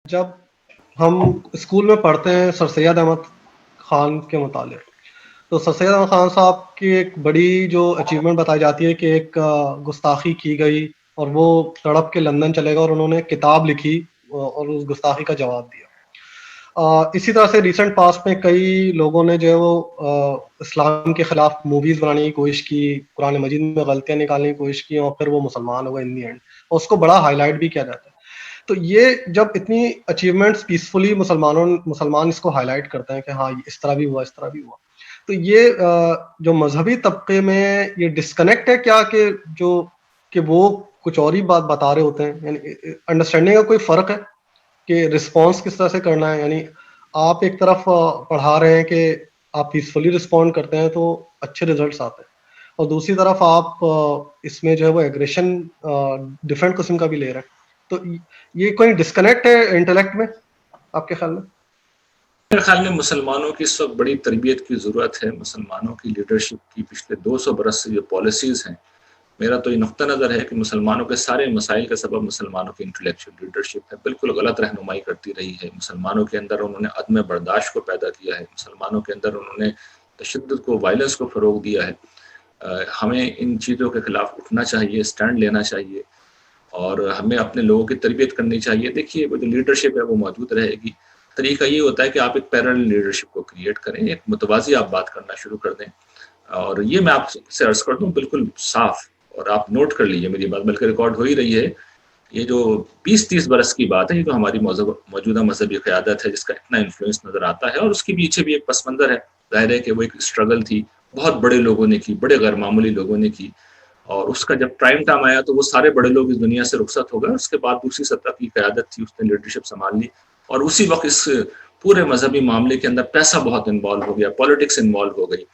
جب ہم اسکول میں پڑھتے ہیں سر سید احمد خان کے متعلق، تو سر سید احمد خان صاحب کی ایک بڑی جو اچیومنٹ بتائی جاتی ہے کہ ایک گستاخی کی گئی اور وہ تڑپ کے لندن چلے گئے اور انہوں نے کتاب لکھی اور اس گستاخی کا جواب دیا۔ اسی طرح سے ریسنٹ پاسٹ میں کئی لوگوں نے جو ہے وہ اسلام کے خلاف موویز بنانے کی کوشش کی، قرآن مجید میں غلطیاں نکالنے کی کوشش کی، اور پھر وہ مسلمان ہو گئے ان دی اینڈ، اور اس کو بڑا ہائی لائٹ بھی کیا جاتا ہے۔ تو یہ جب اتنی اچیومنٹس پیسفلی مسلمان اس کو ہائی لائٹ کرتے ہیں کہ ہاں اس طرح بھی ہوا، اس طرح بھی ہوا، تو یہ جو مذہبی طبقے میں یہ ڈسکنیکٹ ہے کیا کہ وہ کچھ اور ہی بات بتا رہے ہوتے ہیں، یعنی انڈرسٹینڈنگ کا کوئی فرق ہے کہ رسپانس کس طرح سے کرنا ہے؟ یعنی آپ ایک طرف پڑھا رہے ہیں کہ آپ پیسفلی رسپونڈ کرتے ہیں تو اچھے ریزلٹس آتے ہیں، اور دوسری طرف آپ اس میں جو ہے وہ ایگریشن ڈفرینٹ قسم کا بھی لے رہے ہیں، تو یہ کوئی ڈسکنیکٹ ہے انٹلیکٹ میں آپ کے خیال میں؟ میرے خیال میں مسلمانوں کی اس وقت بڑی تربیت کی ضرورت ہے، مسلمانوں کی لیڈرشپ کی پچھلے 200 برس سے جو پالیسیز ہیں، میرا تو یہ نقطہ نظر ہے کہ مسلمانوں کے سارے مسائل کا سبب مسلمانوں کی انٹلیکچوئل لیڈرشپ ہے، بالکل غلط رہنمائی کرتی رہی ہے، مسلمانوں کے اندر انہوں نے عدم برداشت کو پیدا کیا ہے، مسلمانوں کے اندر انہوں نے تشدد کو، وائلنس کو فروغ دیا ہے۔ ہمیں ان چیزوں کے خلاف اٹھنا چاہیے، سٹینڈ لینا چاہیے، اور ہمیں اپنے لوگوں کی تربیت کرنی چاہیے۔ دیکھیے وہ جو لیڈرشپ ہے وہ موجود رہے گی، طریقہ یہ ہوتا ہے کہ آپ ایک پیرل لیڈرشپ کو کریٹ کریں، ایک متوازی آپ بات کرنا شروع کر دیں، اور یہ میں آپ سے عرض کر دوں بالکل صاف، اور آپ نوٹ کر لیجیے میری بات، بلکہ ریکارڈ ہو ہی رہی ہے، یہ جو 20-30 برس کی بات ہے، یہ جو ہماری موجودہ مذہبی قیادت ہے جس کا اتنا انفلوئنس نظر آتا ہے، اور اس کے پیچھے بھی ایک پس منظر ہے، ظاہر ہے کہ وہ ایک اسٹرگل تھی، بہت بڑے لوگوں نے کی، بڑے غیر معمولی لوگوں نے کی، اور اس کا جب ٹائم آیا تو وہ سارے بڑے لوگ اس دنیا سے رخصت ہو گئے، اس کے بعد دوسری سطح کی قیادت تھی، اس نے لیڈرشپ سنبھال لی، اور اسی وقت اس پورے مذہبی معاملے کے اندر پیسہ بہت انوالو ہو گیا، پالیٹکس انوالو ہو گئی،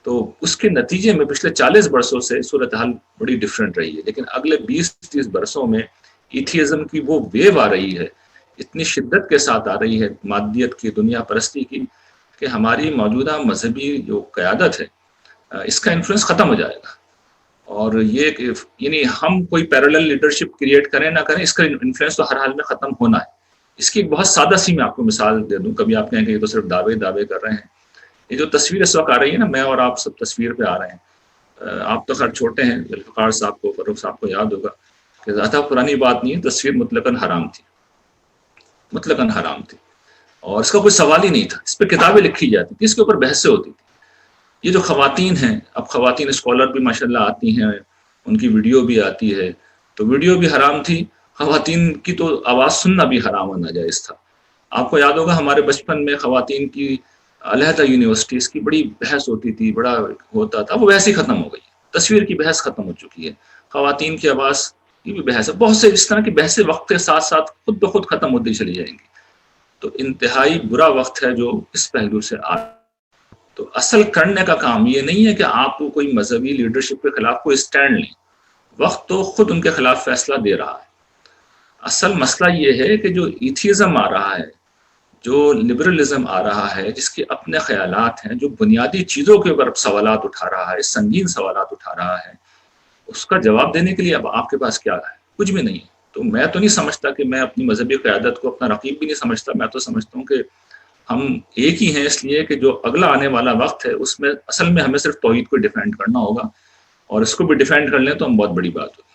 تو اس کے نتیجے میں پچھلے 40 برسوں سے صورتحال بڑی ڈیفرنٹ رہی ہے، لیکن اگلے 20-30 برسوں میں ایتھیزم کی وہ ویو آ رہی ہے، اتنی شدت کے ساتھ آ رہی ہے مادیت کی، دنیا پرستی کی، کہ ہماری موجودہ مذہبی جو قیادت ہے اس کا انفلوئنس ختم ہو جائے گا، اور یہ یعنی ہم کوئی پیرالل لیڈرشپ کریٹ کریں نہ کریں، اس کا انفلوئنس تو ہر حال میں ختم ہونا ہے۔ اس کی ایک بہت سادہ سی میں آپ کو مثال دے دوں، کبھی آپ کہیں کہ یہ تو صرف دعوے کر رہے ہیں، یہ جو تصویر اس وقت آ رہی ہے نا، میں اور آپ سب تصویر پہ آ رہے ہیں، آپ تو خیر چھوٹے ہیں، ذوالفقار صاحب کو، فاروق صاحب کو یاد ہوگا کہ زیادہ پرانی بات نہیں ہے، تصویر مطلقاً حرام تھی، مطلقاً حرام تھی، اور اس کا کوئی سوال ہی نہیں تھا، اس پہ کتابیں لکھی جاتی تھی، اس کے اوپر بحثیں ہوتی تھی۔ یہ جو خواتین ہیں، اب خواتین اسکالر بھی ماشاءاللہ آتی ہیں، ان کی ویڈیو بھی آتی ہے، تو ویڈیو بھی حرام تھی، خواتین کی تو آواز سننا بھی حرام اور ناجائز تھا۔ آپ کو یاد ہوگا ہمارے بچپن میں خواتین کی علیحدہ یونیورسٹیز کی بڑی بحث ہوتی تھی، بڑا ہوتا تھا، وہ ویسے ہی ختم ہو گئی، تصویر کی بحث ختم ہو چکی ہے، خواتین کی آواز کی بھی بحث ہے، بہت سے اس طرح کی بحثیں وقت کے ساتھ ساتھ خود بخود ختم ہوتی چلی جائیں گی، تو انتہائی برا وقت ہے جو اس پہلو سے آ۔ تو اصل کرنے کا کام یہ نہیں ہے کہ آپ کو کوئی مذہبی لیڈرشپ کے خلاف کوئی سٹینڈ لیں، وقت تو خود ان کے خلاف فیصلہ دے رہا ہے۔ اصل مسئلہ یہ ہے کہ جو ایتھیزم آ رہا ہے، جو لبرلزم آ رہا ہے، جس کے اپنے خیالات ہیں، جو بنیادی چیزوں کے اوپر سوالات اٹھا رہا ہے، سنگین سوالات اٹھا رہا ہے، اس کا جواب دینے کے لیے اب آپ کے پاس کیا ہے؟ کچھ بھی نہیں ہے۔ تو میں تو نہیں سمجھتا کہ میں اپنی مذہبی قیادت کو اپنا رقیب بھی نہیں سمجھتا، میں تو سمجھتا ہوں کہ ہم ایک ہی ہیں، اس لیے کہ جو اگلا آنے والا وقت ہے اس میں اصل میں ہمیں صرف توحید کو ڈیفینڈ کرنا ہوگا، اور اس کو بھی ڈیفینڈ کر لیں تو ہم بہت بڑی بات ہوگی۔